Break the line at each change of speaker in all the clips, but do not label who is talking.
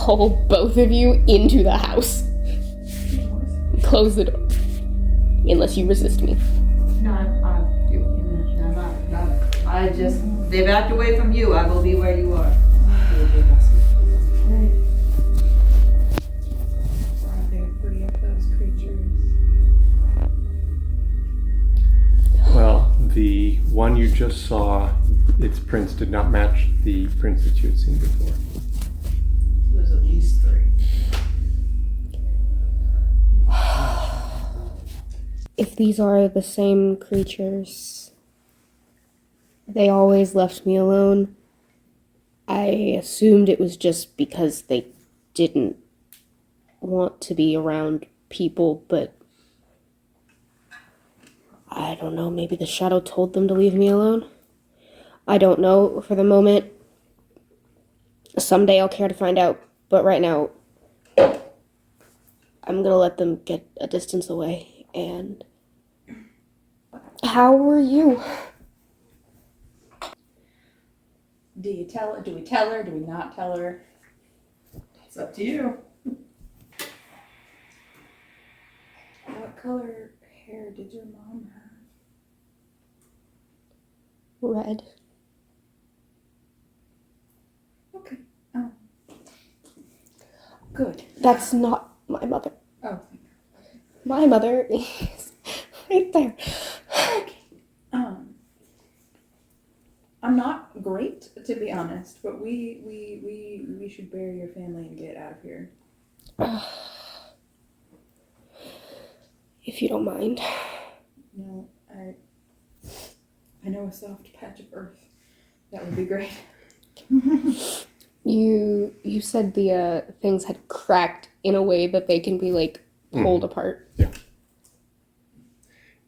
pull both of you into the house. Close the door. Unless you resist me.
They backed away from you. I will be where you are.
Are they free of those creatures?
Well, the one you just saw, its prints did not match the prints that you had seen before.
So there's at least 3.
If these are the same creatures, they always left me alone. I assumed it was just because they didn't want to be around people, but I don't know, maybe the shadow told them to leave me alone? I don't know for the moment. Someday I'll care to find out, but right now, I'm gonna let them get a distance away, and... How were you?
Do we tell her? Do we not tell her?
It's up to you.
What color hair did your mom have?
Red.
Okay. Oh. Good.
That's not my mother.
Oh.
My mother is right there.
Okay. I'm not great, to be honest, but we should bury your family and get out of here.
If you don't mind.
No, I know a soft patch of earth. That would be great.
You said the things had cracked in a way that they can be like pulled apart.
Yeah.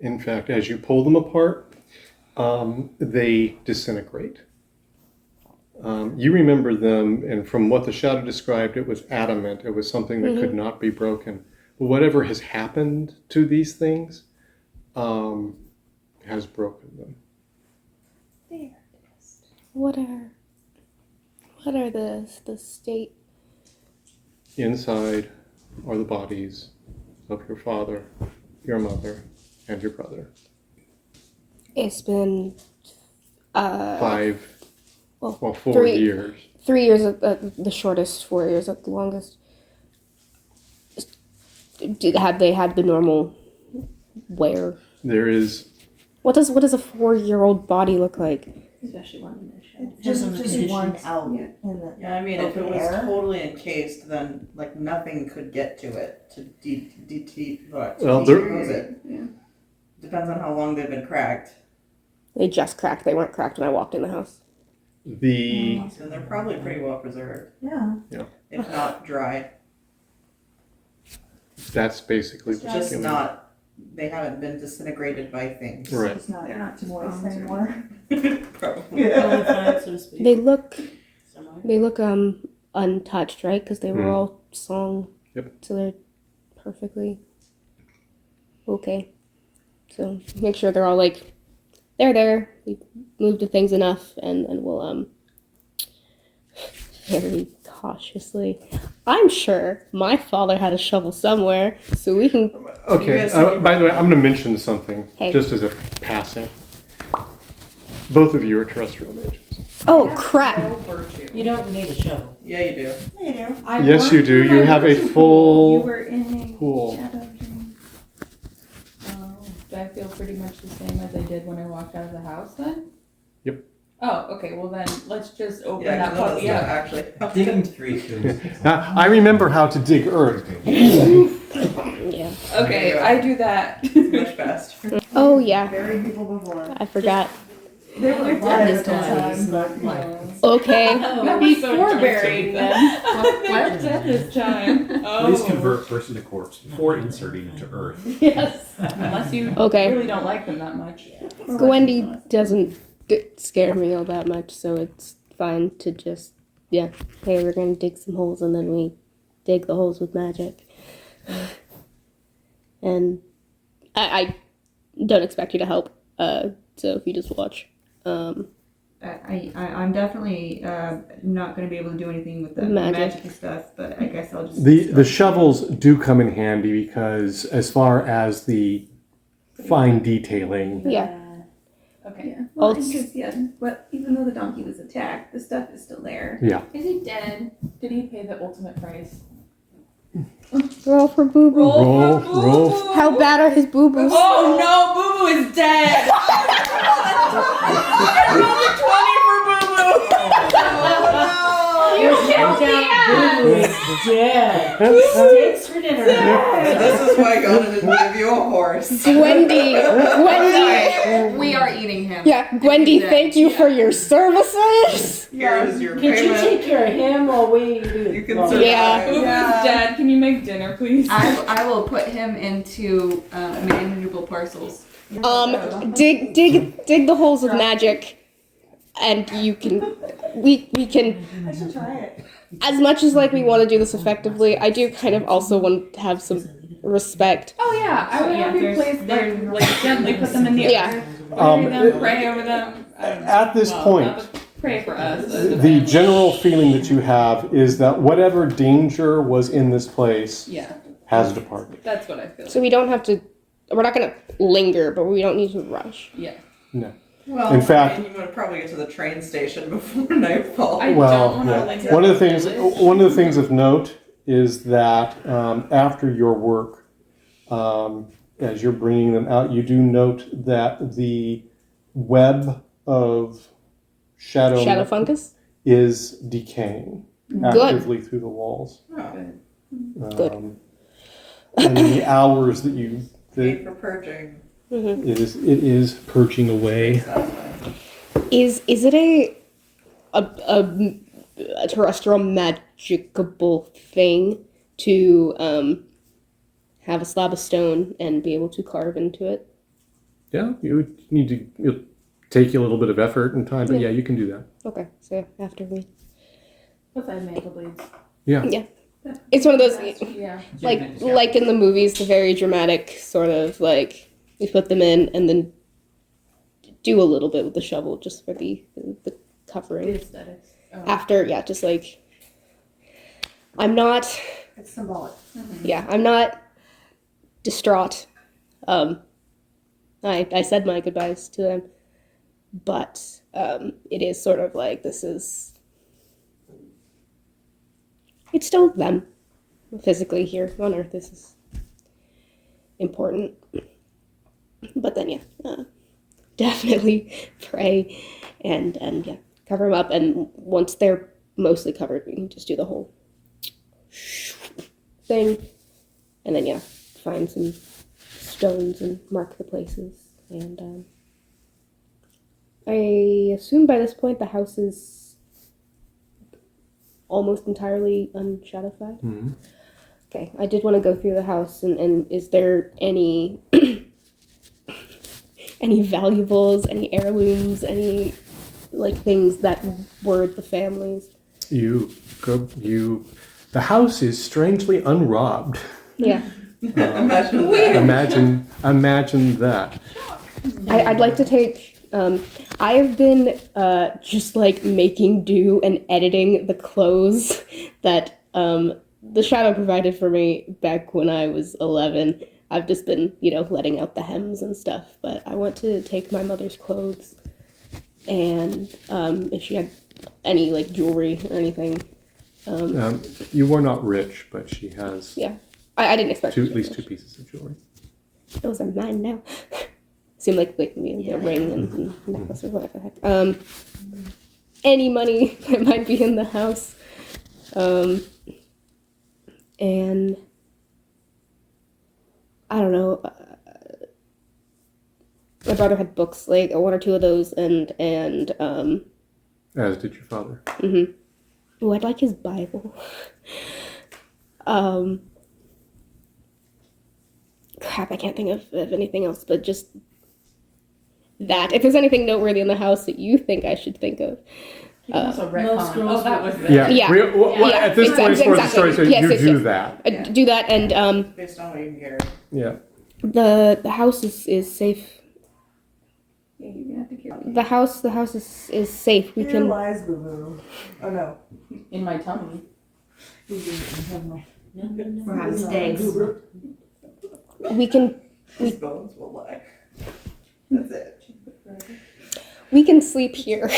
In fact, as you pull them apart, they disintegrate. You remember them, and from what the shadow described, it was adamant. It was something that could not be broken. But whatever has happened to these things has broken them.
There.
What are the state?
Inside are the bodies of your father, your mother, and your brother.
It's been
4
3
years.
3 years at the shortest, 4 years at the longest. Have they had the normal wear?
There is.
What does a 4-year-old body look like?
Especially one in the show.
Just one out in the
Yeah, I mean, if it
open
was
air.
totally encased, then like nothing could get to it to
Well,
decompose it.
Yeah.
Depends on how long they've been cracked.
They just cracked. They weren't cracked when I walked in the house.
So they're probably pretty well preserved,
Yeah.
if not dry.
That's basically
It's
what's
just
killing
not. They haven't been disintegrated by things.
them. Right.
They're not moist anymore.
Probably.
So to speak.
They look untouched, right? Because they were all sewn.
Yep.
So they're perfectly okay. So make sure they're all like they're there. We moved the things enough, and we'll very cautiously. I'm sure my father had a shovel somewhere, so we can.
Okay. By the way, I'm going to mention something just as a passing. Both of you are terrestrial mages.
Oh crap!
You don't need a shovel.
Yeah, you do.
You do.
Yes, you do. You have a
You
full
were in a
pool.
shadow dream. Oh, do I feel pretty much the same as I did when I walked out of the house then?
Yep.
Oh, okay, well then, let's just open
Yeah,
that
'cause
puppy
that's
up.
actually.
Digging 3 tubes.
I remember how to dig earth.
Yeah.
Okay, I do that.
Much faster.
Oh yeah.
Buried people before.
I forgot.
There were a lot
dead
of
this time.
times, but
Okay.
Not before burying them. They're dead this time. Oh.
Please convert person to corpse before inserting into earth.
Yes, unless you
Okay.
really don't like them that much.
Gwendi doesn't scare me all that much, so it's fine to just hey, we're gonna dig some holes, and then we dig the holes with magic. And I don't expect you to help, so if you just watch.
I'm definitely not going to be able to do anything with the
Magic.
magic stuff, but I guess I'll just.
The shovels do come in handy because as far as the fine detailing,
Yeah.
Okay.
Well,
I'll-
because, but even though the donkey was attacked, the stuff is still there.
yeah.
Is he dead? Did he pay the ultimate price?
Roll for Boo Boo.
Roll.
How bad are his boo boos?
Oh no, Boo Boo is dead! I rolled a 20 for Boo Boo! You killed me!
Boo is dead. Steaks for dinner.
This is why God didn't give you a horse.
Gwendi.
We are eating him.
Yeah, Gwendi, thank you for your services.
Here's your
Could you
payment.
take care of him while we do
You can
well,
survive.
Yeah.
Boo Boo is dead. Can you make dinner, please?
I will put him into manageable parcels.
Dig the holes of magic, and you can. We can.
I should try it.
As much as like we want to do this effectively, I do kind of also want to have some respect.
Oh yeah, I would have you place like gently put them in the
Yeah.
earth, bury them, pray over them. I don't know.
At this
Well,
point,
not the- pray for us.
the general feeling that you have is that whatever danger was in this place
Yeah,
has departed.
that's what I feel.
So we don't have to. We're not gonna linger, but we don't need to rush.
Yeah,
Well,
In fact-
I mean, you would probably get to the train station before nightfall.
I
Well,
don't want to
yeah.
linger.
One of the
in
things,
village.
one of the things of note is that after your work, as you're bringing them out, you do note that the web of
Shadow fungus.
is decaying actively through the walls.
Oh,
Good.
And in the hours that you,
paid
that
for purging.
Mm-hmm.
it is purging away.
Is it a terrestrial magicable thing to have a slab of stone and be able to carve into it?
Yeah, you would need to. It'll take you a little bit of effort and time, but yeah, you can do that.
Okay, so after we.
With my mantle blades.
Yeah.
Yeah. It's one of those,
Yeah.
like in the movies, the very dramatic sort of like you put them in and then do a little bit with the shovel just for the covering.
The aesthetics. Oh.
After, yeah, just like I'm not,
It's symbolic.
yeah, I'm not distraught. I said my goodbyes to them, but it is sort of like it's still them physically here on Earth. This is important. But then, yeah, definitely pray and yeah, cover them up. And once they're mostly covered, we can just do the whole thing. And then, yeah, find some stones and mark the places. And I assume by this point the house is almost entirely unshadowfied.
Mhm.
Okay, I did want to go through the house, and is there any any valuables, any heirlooms, any like things that were the family's?
The house is strangely unrobbed.
Yeah,
Imagine that.
Imagine that.
I'd like to take. I have been just like making do and editing the clothes that the shadow provided for me back when I was 11. I've just been, letting out the hems and stuff. But I want to take my mother's clothes and if she had any like jewelry or anything.
You are not rich, but she has
Yeah, I didn't expect
at least two pieces of jewelry.
Those are mine now. Seem like maybe a ring and necklace or whatever the heck. Any money that might be in the house. And I don't know. My brother had books, like one or two of those, and
As did your father.
oh, I'd like his Bible. Crap, I can't think of anything else, but just that. If there's anything noteworthy in the house that you think I should think of.
You can also
most
retcon.
girls
Oh, that
would-
was it.
Yeah.
Yeah.
At this point, as far as the story, so
Yes,
you
yes,
do
yes.
that.
Do that, and
Based on what you hear.
Yeah.
the house is safe.
Yeah, you're gonna have to carry me.
The house is safe. We
Here
can
lies Boo Boo. Oh no.
In my tummy.
We're having steaks.
His bones will lie. That's it.
we can sleep here.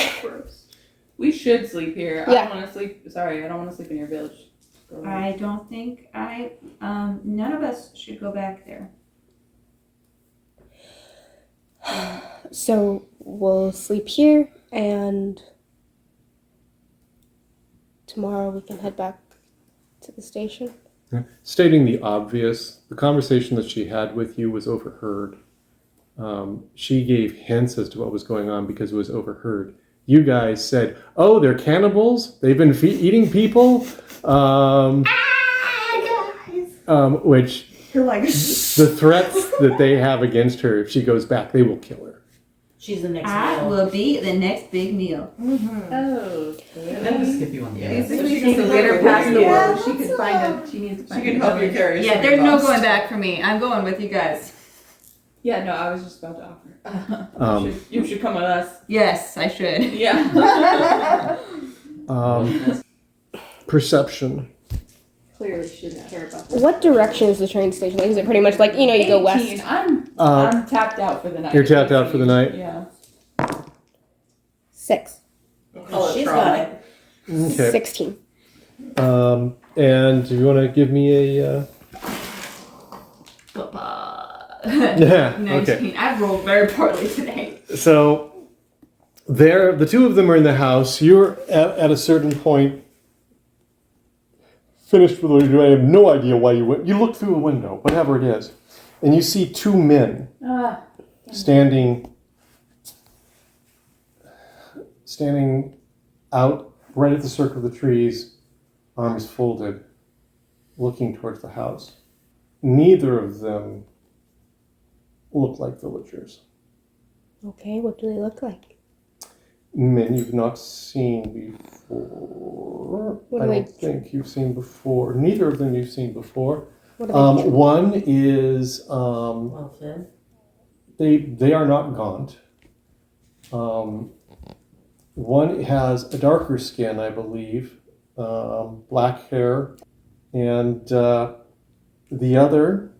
We should sleep here. I
Yeah.
don't want to sleep. Sorry, I don't want to sleep in your village. Go ahead.
I don't think none of us should go back there.
So we'll sleep here, and tomorrow we can head back to the station.
Stating the obvious, the conversation that she had with you was overheard. She gave hints as to what was going on because it was overheard. You guys said, "Oh, they're cannibals. They've been eating people," which
You're like,
the threats that they have against her, if she goes back, they will kill her.
She's the next
I
meal.
will be the next big meal.
Oh.
And then to skip you on the other.
Basically,
she
she
can
can
get
get
her
her
past
past
the
the
wall.
wall. She could find a. She needs to
she
find.
can
a
help you
village.
carry.
Yeah,
something
there's no
else.
going back for me. I'm going with you guys.
Yeah, no, I was just about to offer. You should come with us.
Yes, I should.
Yeah.
Perception.
Clearly shouldn't care about that.
What direction is the train station? Like, is it pretty much like, you go
18.
west?
I'm tapped out for the night.
You're tapped out for the night?
Yeah.
6.
Oh,
She's
trauma.
got it.
Okay.
16.
And do you want to give me a? Yeah.
19.
Okay.
I've rolled very poorly today.
So, the two of them are in the house. You're at a certain point finished with what you're doing. I have no idea why you went. You look through a window, whatever it is, and you see two men standing out right at the circle of the trees, arms folded, looking towards the house. Neither of them look like villagers.
Okay, what do they look like?
Men you've not seen before.
What
I
do
don't
they-
think you've seen before. Neither of them you've seen before.
What are they?
One is
Well fed.
they are not gaunt. One has a darker skin, I believe, black hair, and the other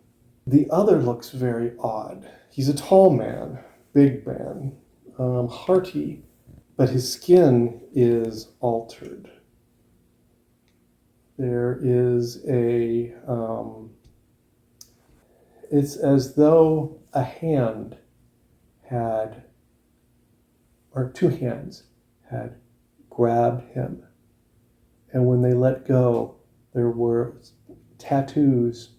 looks very odd. He's a tall man, big man, hearty, but his skin is altered. There is it's as though a hand had, or two hands had grabbed him. And when they let go, there were tattoos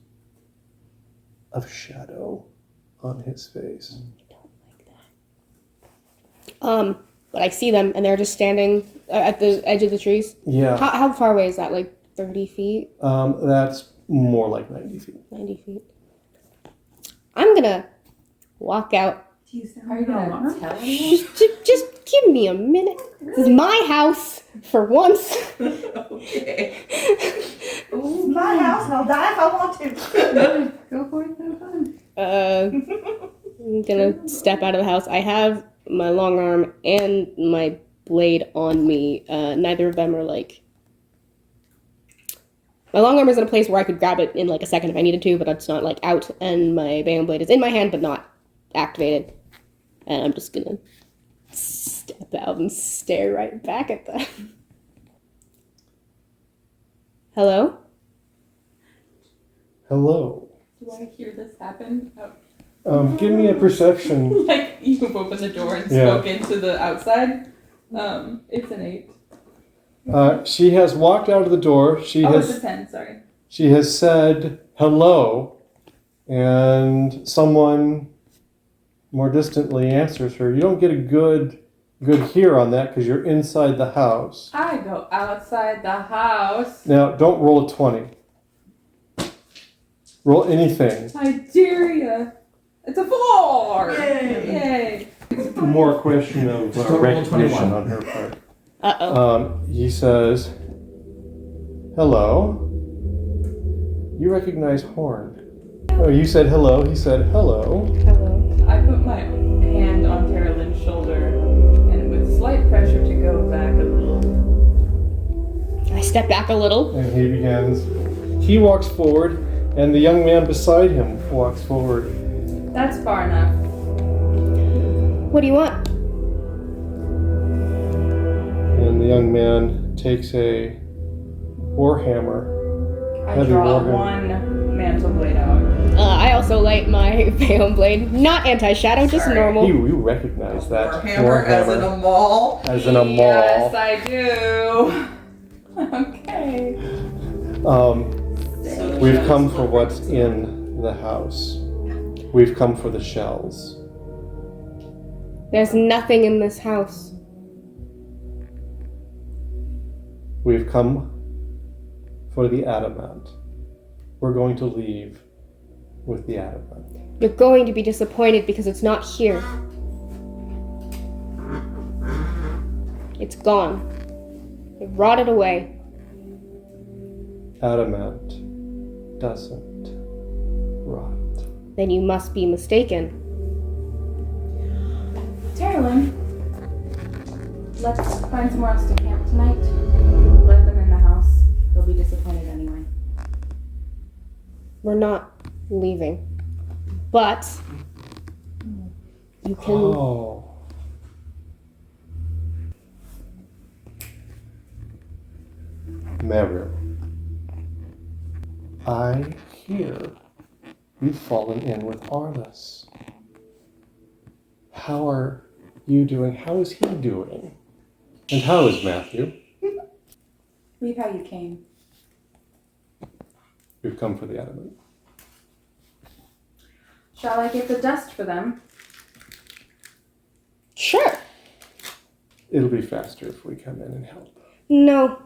of shadow on his face.
But I see them, and they're just standing at the edge of the trees.
Yeah,
How far away is that? Like 30 feet?
that's more like 90 feet.
90 feet? I'm gonna walk out.
Are you gonna tell me?
Just give me a minute. This is my house for once.
Okay. It's my house and I'll die if I want to.
Go for it, have fun.
I'm gonna step out of the house. I have my long arm and my blade on me. Neither of them are like. My long arm is in a place where I could grab it in like a second if I needed to, but it's not like out. And my bamboo blade is in my hand, but not activated. And I'm just gonna step out and stare right back at them. Hello?
Hello.
Do I hear this happen?
Give me a perception.
Like you've opened the door and
Yeah.
spoken to the outside. It's an 8.
She has walked out of the door.
It's a 10. Sorry.
She has said hello, and someone more distantly answers her. You don't get a good hear on that because you're inside the house.
I go outside the house.
Now, don't roll a 20. Roll anything.
I dare ya. It's a 4.
Yay.
Yay.
More a question of
Still roll
recognition
21.
on her part.
Uh-oh.
He says, hello. You recognize Horn. Oh, you said hello. He said hello.
Hello.
I put my hand on Theralin's shoulder, and with slight pressure to go back a little.
I step back a little.
And he begins. He walks forward, and the young man beside him walks forward.
That's far enough.
What do you want?
And the young man takes a warhammer.
I
Heavy
draw
warhammer.
one mantle blade out.
I also light my Phantom Blade. Not anti-shadow, just
Sorry.
normal.
You recognize that
Warhammer as in a mall.
as in a mall.
Yes, I do. Okay.
We've come for what's in the house. We've come for the shells.
There's nothing in this house.
We've come for the adamant. We're going to leave with the adamant.
You're going to be disappointed because it's not here. It's gone. It rotted away.
Adamant doesn't rot.
Then you must be mistaken.
Terralyn, let's find somewhere else to camp tonight. Let them in the house. They'll be disappointed anyway.
We're not leaving. But you can
Oh. Mehru, I hear you've fallen in with Arliss. How are you doing? How is he doing? And how is Matthew?
Leave how you came.
We've come for the adamant.
Shall I get the dust for them?
Sure.
It'll be faster if we come in and help.
No.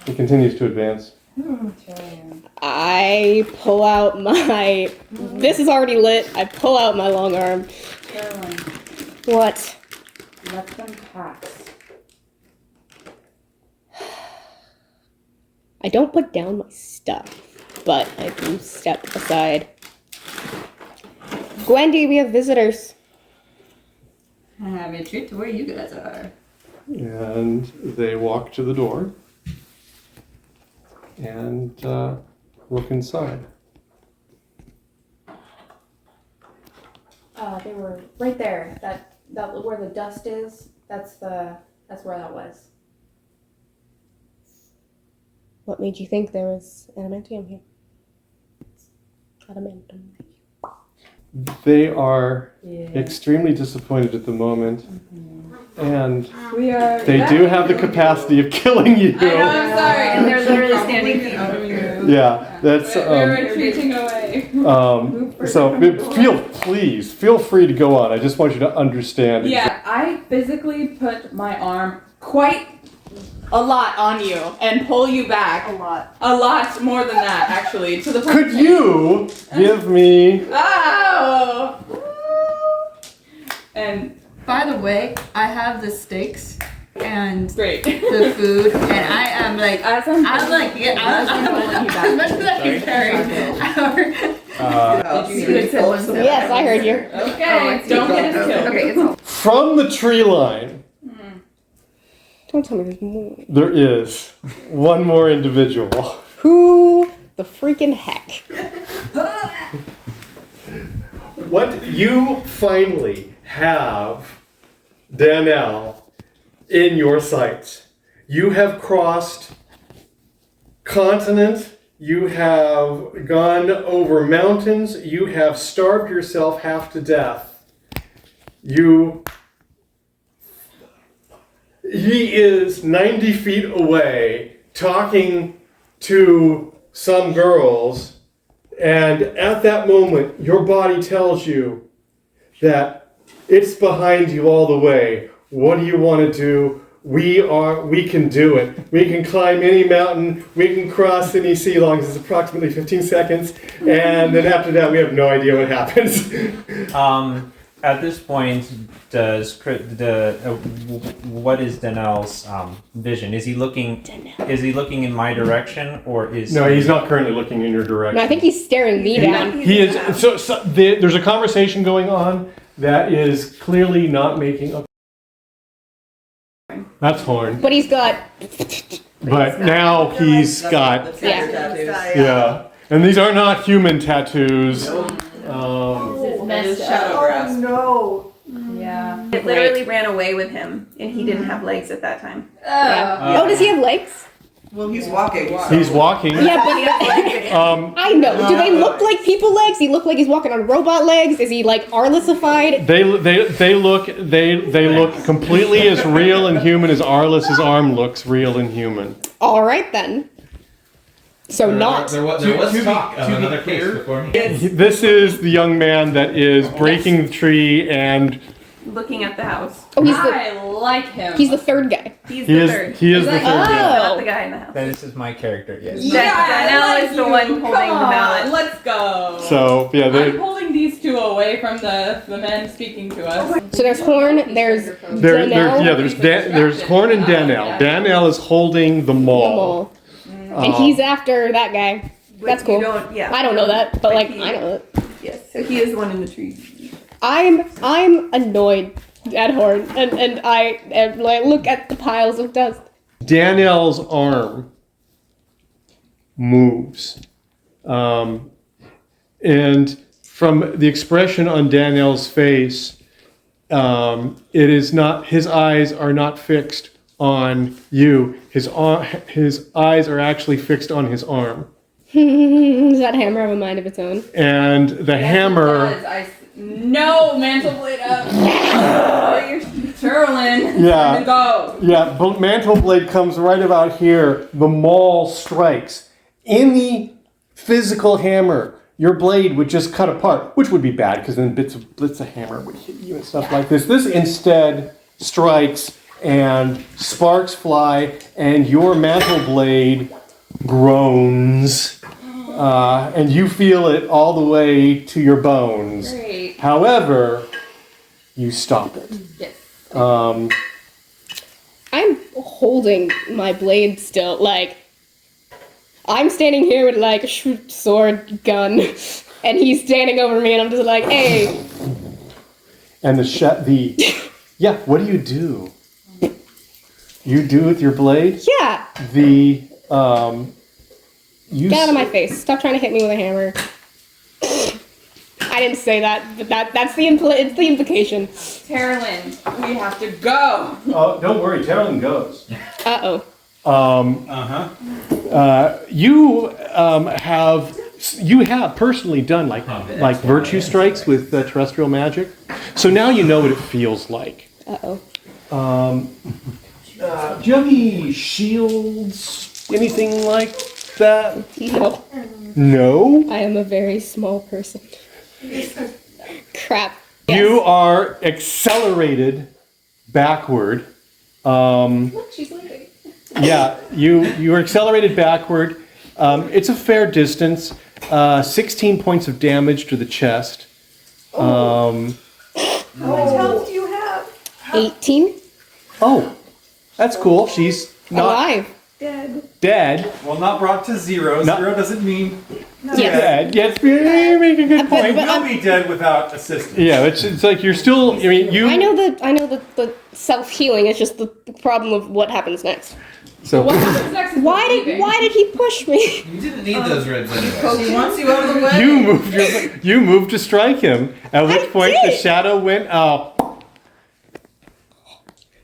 He continues to advance.
Terralyn.
I pull out my this is already lit. I pull out my long arm.
Terralyn,
What?
let them pass.
I don't put down my stuff, but I do step aside. Gwendi, we have visitors.
I have a treat to where you guys are.
And they walk to the door and look inside.
They were right there. That where the dust is. That's where that was.
What made you think there was adamantium here? Adamantium.
They are extremely disappointed at the moment, and
We are.
they do have the capacity of killing you.
I know, I'm sorry.
And they're literally standing over you.
Yeah, that's
We're retreating away.
so. Please feel free to go on. I just want you to understand.
Yeah, I physically put my arm quite a lot on you and pull you back.
A lot.
A lot more than that, actually. To the point.
Could you give me?
Oh! And
By the way, I have the steaks and
great.
the food, and I am like, I'm like, yeah, I'm
Yes, I heard you.
Okay, don't get us killed.
Okay, it's all.
From the tree line,
Don't tell me there's more.
there is one more individual.
Who the freaking heck?
What you finally have, Danelle, in your sights. You have crossed continents, you have gone over mountains, you have starved yourself half to death. He is 90 feet away talking to some girls, and at that moment, your body tells you that it's behind you all the way. What do you want to do? We can do it. We can climb any mountain. We can cross any sea long as it's approximately 15 seconds. And then after that, we have no idea what happens.
at this point, what is Danel's vision? Is he looking? Is he looking in my direction, or is?
No, he's not currently looking in your direction.
No, I think he's staring me down.
He is. There's a conversation going on that is clearly not making up. That's Horn.
But he's got.
But now he's got. Yeah. And these are not human tattoos.
Oh no.
Yeah.
It literally ran away with him, and he didn't have legs at that time.
Oh, does he have legs?
Well, he's walking.
He's walking.
Yeah, but I know. Do they look like people legs? He look like he's walking on robot legs? Is he like Arlissified?
They look completely as real and human as Arliss's arm looks real and human.
All right then. So not.
There was talk of another case before me.
This is the young man that is breaking the tree and
Looking at the house.
Oh,
I like him.
he's the third guy.
He's
he
the
is
third.
he is the third guy.
Not the guy in the house.
This is my character. Yes.
Danelle is the one holding the mallet.
Let's go.
So yeah,
I'm pulling these two away from the men speaking to us.
So there's Horn. There's Danelle.
there's Horn and Danelle. Danelle is holding the maul.
And he's after that guy. That's cool. I don't know that, but like I know it.
Yes. So he is the one in the tree.
I'm annoyed at Horn, and I look at the piles of dust.
Danelle's arm moves, and from the expression on Danelle's face, it is not. His eyes are not fixed on you. His eyes are actually fixed on his arm.
Does that hammer have a mind of its own?
And the hammer.
No, mantle blade up. Theraline.
Yeah.
Go.
Yeah, mantle blade comes right about here. The maul strikes. In the physical hammer, your blade would just cut apart, which would be bad because then bits of hammer would hit you and stuff like this. This instead strikes and sparks fly, and your mantle blade groans. And you feel it all the way to your bones.
Great.
However, you stop it.
Yes.
I'm holding my blade still. Like, I'm standing here with like a sword gun, and he's standing over me, and I'm just like, hey.
And yeah. What do? You do with your blade?
Yeah. Get out of my face. Stop trying to hit me with a hammer. I didn't say that, but that's the it's the implication.
Theraline, we have to go.
Oh, don't worry, Theraline goes.
Uh-oh.
You have personally done like virtue strikes with terrestrial magic, so now you know what it feels like.
Uh-oh.
Do you have any shields? Anything like that?
No.
No?
I am a very small person. Crap.
You are accelerated backward.
Look, she's leaving.
Yeah, you are accelerated backward. It's a fair distance. 16 points of damage to the chest.
How much health do you have?
18?
Oh, that's cool. She's not
Alive.
dead.
Well, not brought to zero.
No.
Zero doesn't mean
Yes.
Dead. Yes, you make a good point.
you will be dead without assistance.
Yeah, it's like you're still. I mean, you.
I know the self-healing. It's just the problem of what happens next.
So
What happens next is
Why
leaving.
did he push me?
You didn't need those ribs anyway.
He wants you out of the way.
you moved to strike him. At which point the
did.
shadow went up.
What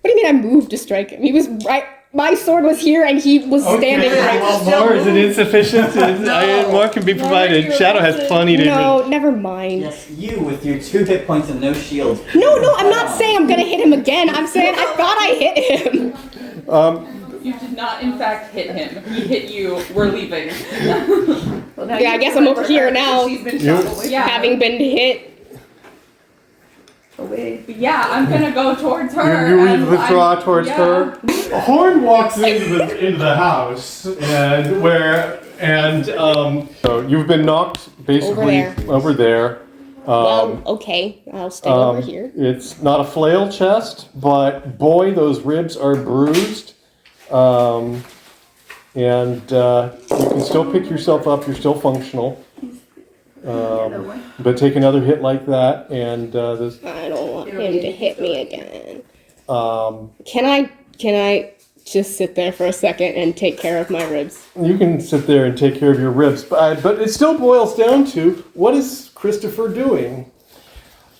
do you mean I moved to strike him? He was right. My sword was here and he was standing right.
Well, more is it insufficient? More can be provided. Shadow has plenty to.
No, never mind.
Yes, you with your 2 hit points and no shield.
No, I'm not saying I'm gonna hit him again. I'm saying I thought I hit him.
You did not, in fact, hit him. He hit you. We're leaving.
Yeah, I guess I'm over here now.
She's been shot away.
Yeah.
Having been hit.
Away.
But yeah, I'm gonna go towards her.
You
and
withdraw
I'm-
towards
yeah.
her. A horn walks into the house, so you've been knocked basically over there.
Well, okay, I'll stay over here.
It's not a flail chest, but boy, those ribs are bruised. And you can still pick yourself up. You're still functional. But take another hit like that, and this.
I don't want him to hit me again. Can I just sit there for a second and take care of my ribs?
You can sit there and take care of your ribs, but it still boils down to, what is Christopher doing?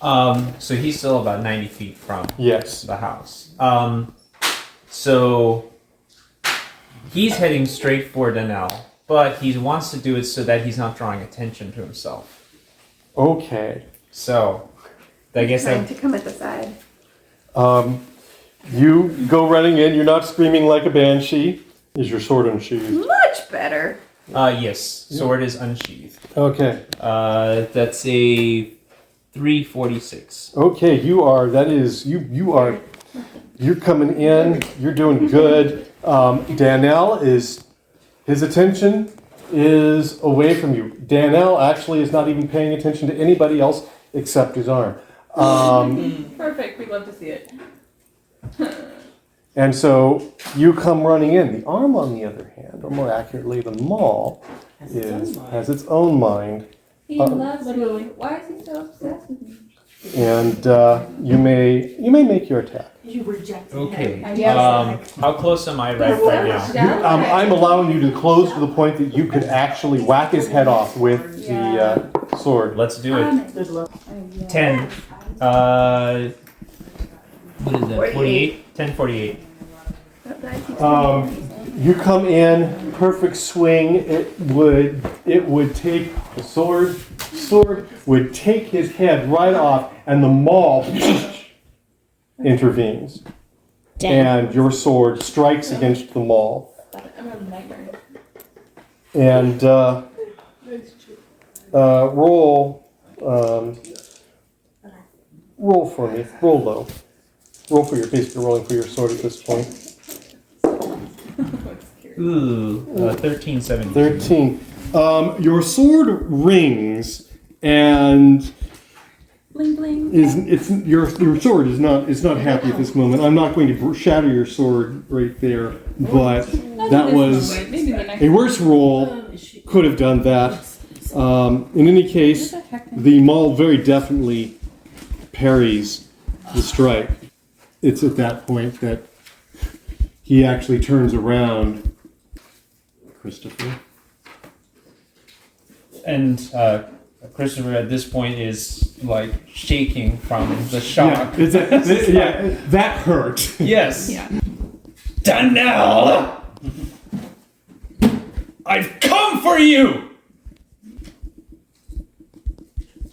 So he's still about 90 feet from
Yes.
the house. So he's heading straight for Danelle, but he wants to do it so that he's not drawing attention to himself.
Okay.
So I guess
Trying to come at the side.
You go running in. You're not screaming like a banshee. Is your sword unsheathed?
Much better.
yes, sword is unsheathed.
Okay.
That's a 346.
Okay, you're coming in, you're doing good. Danelle his attention is away from you. Danelle actually is not even paying attention to anybody else except his arm.
Perfect. We'd love to see it.
And so you come running in. The arm, on the other hand, or more accurately, the maul, has its own mind.
He loves me. Why is he so obsessed with me?
And you may make your attack.
You rejected
Okay.
him.
How close am I right now?
I'm allowing you to close to the point that you could actually whack his head off with the sword.
Let's do it.
Good luck.
10. What is that? 48? 1048.
You come in, perfect swing. It would take the sword would take his head right off, and the maul intervenes.
Damn.
And your sword strikes against the maul.
I'm having a nightmare.
And roll for me. Roll low. Roll for your, basically rolling for your sword at this point.
Ooh, 1370.
13. Your sword rings, and
Bling bling.
your sword is not happy at this moment. I'm not going to shatter your sword right there, but that was a worse roll. Could have done that. In any case, the maul very definitely parries the strike. It's at that point that he actually turns around. Christopher.
And Christopher at this point is like shaking from the shock.
Yeah, that hurt.
Yes.
Yeah.
Danelle! I've come for you!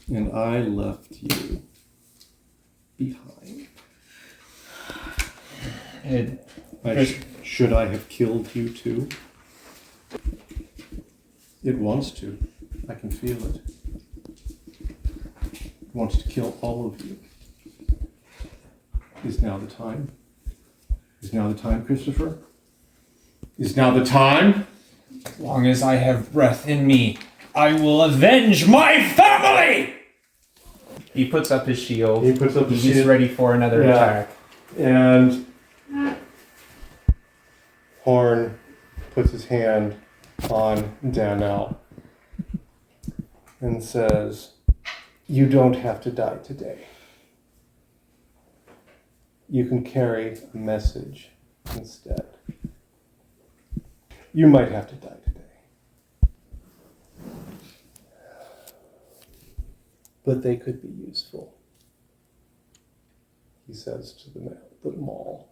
And I left you behind. Should I have killed you too? It wants to. I can feel it. It wants to kill all of you. Is now the time? Is now the time, Christopher? Is now the time?
As long as I have breath in me, I will avenge my family! He puts up his shield.
He puts up his
He's
shield.
ready for another
Yeah.
attack.
And Horn puts his hand on Danelle and says, "You don't have to die today. You can carry a message instead. You might have to die today. But they could be useful," he says to the mall.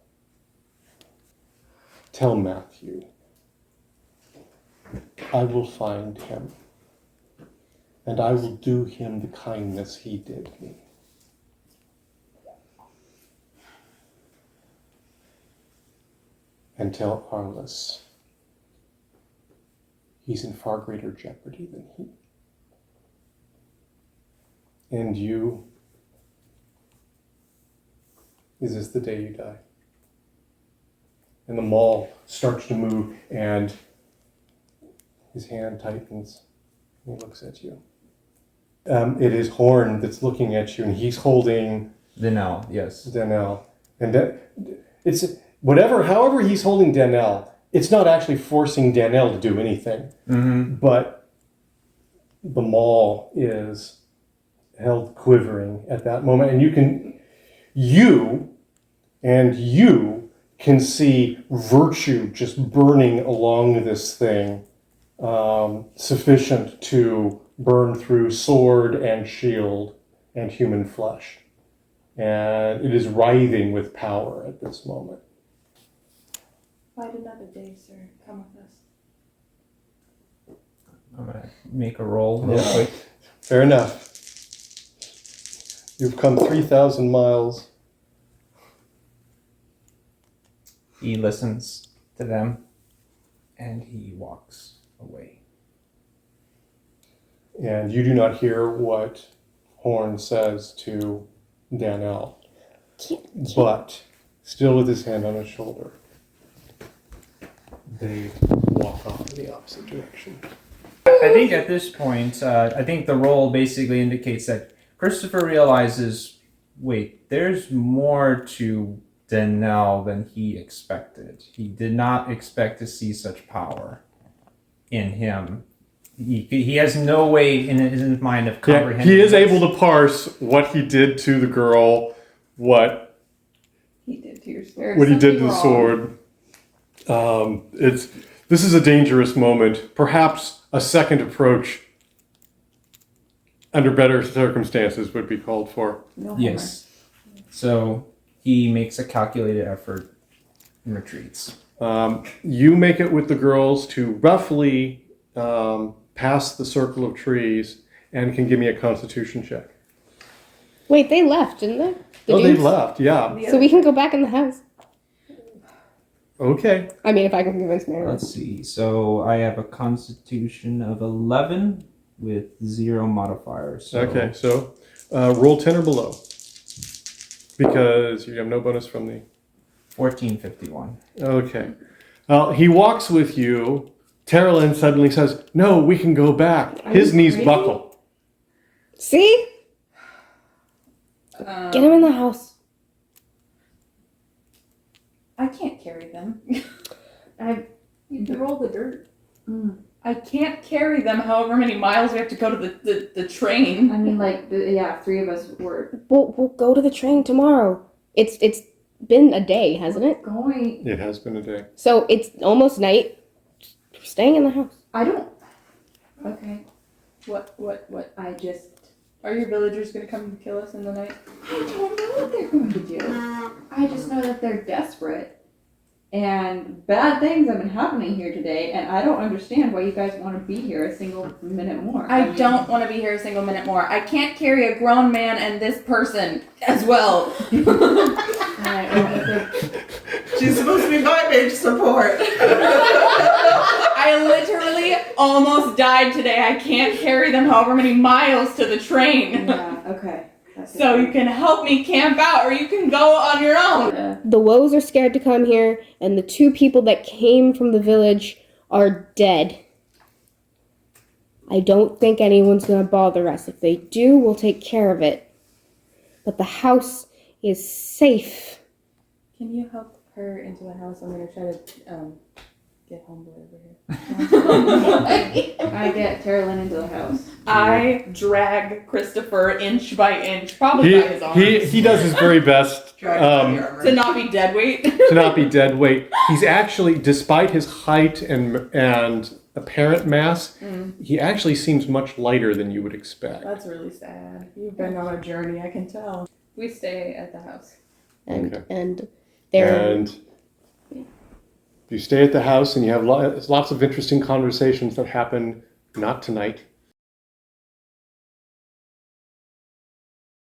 "Tell Matthew I will find him, and I will do him the kindness he did me. And tell Arliss he's in far greater jeopardy than he. And you, is this the day you die?" And the mall starts to move, and his hand tightens, and he looks at you. It is Horn that's looking at you, and he's holding
Denell, yes.
Danelle. And however he's holding Danelle, it's not actually forcing Danelle to do anything.
Mm-hmm.
But the maul is held quivering at that moment, and you can see virtue just burning along this thing, sufficient to burn through sword and shield and human flesh. And it is writhing with power at this moment.
Fight another day, sir. Come with us.
I'm gonna make a roll real quick.
Fair enough. You've come 3,000 miles.
He listens to them, and he walks away.
And you do not hear what Horn says to Danelle. But, still with his hand on his shoulder, they walk off in the opposite direction.
I think at this point, I think the roll basically indicates that Christopher realizes, wait, there's more to Danelle than he expected. He did not expect to see such power in him. He has no way in his mind of comprehending.
He is able to parse what he did to the girl, what
He did to your
what he did to the sword. This is a dangerous moment. Perhaps a second approach under better circumstances would be called for.
No
Yes. So he makes a calculated effort and retreats.
You make it with the girls to roughly past the circle of trees and can give me a constitution check.
Wait, they left, didn't they?
They
dudes?
left, yeah.
So we can go back in the house.
Okay.
I mean, if I can convince Mary.
Let's see. So I have a constitution of 11 with 0 modifiers. So
Okay, so roll 10 or below. Because you have no bonus from the...
1451.
Okay. He walks with you. Theraline suddenly says, "No, we can go back." His knees buckle.
See? Get him in the house.
I can't carry them. They're all the dirt. I can't carry them however many miles we have to go to the train.
I mean, like, 3 of us were
We'll go to the train tomorrow. It's been a day, hasn't it?
going.
It has been a day.
So it's almost night. We're staying in the house.
I don't.
Okay. What?
I just.
Are your villagers gonna come and kill us in the night?
I don't know what they're going to do. I just know that they're desperate. And bad things have been happening here today, and I don't understand why you guys want to be here a single minute more.
I don't want to be here a single minute more. I can't carry a grown man and this person as well.
She's supposed to be my bitch support.
I literally almost died today. I can't carry them however many miles to the train.
Yeah, okay.
So you can help me camp out, or you can go on your own.
The Woes are scared to come here, and the 2 people that came from the village are dead. I don't think anyone's going to bother us. If they do, we'll take care of it. But the house is safe.
Can you help her into the house? I'm gonna try to get homeboy over here.
I get Theraline into the house.
I drag Christopher inch by inch, probably by his arms,
He does his very best
to not be dead weight.
to not be dead weight. He's actually, despite his height and apparent mass, he actually seems much lighter than you would expect.
That's really sad. You've been on a journey, I can tell. We stay at the house.
And they're...
And you stay at the house and you have lots of interesting conversations that happen not tonight,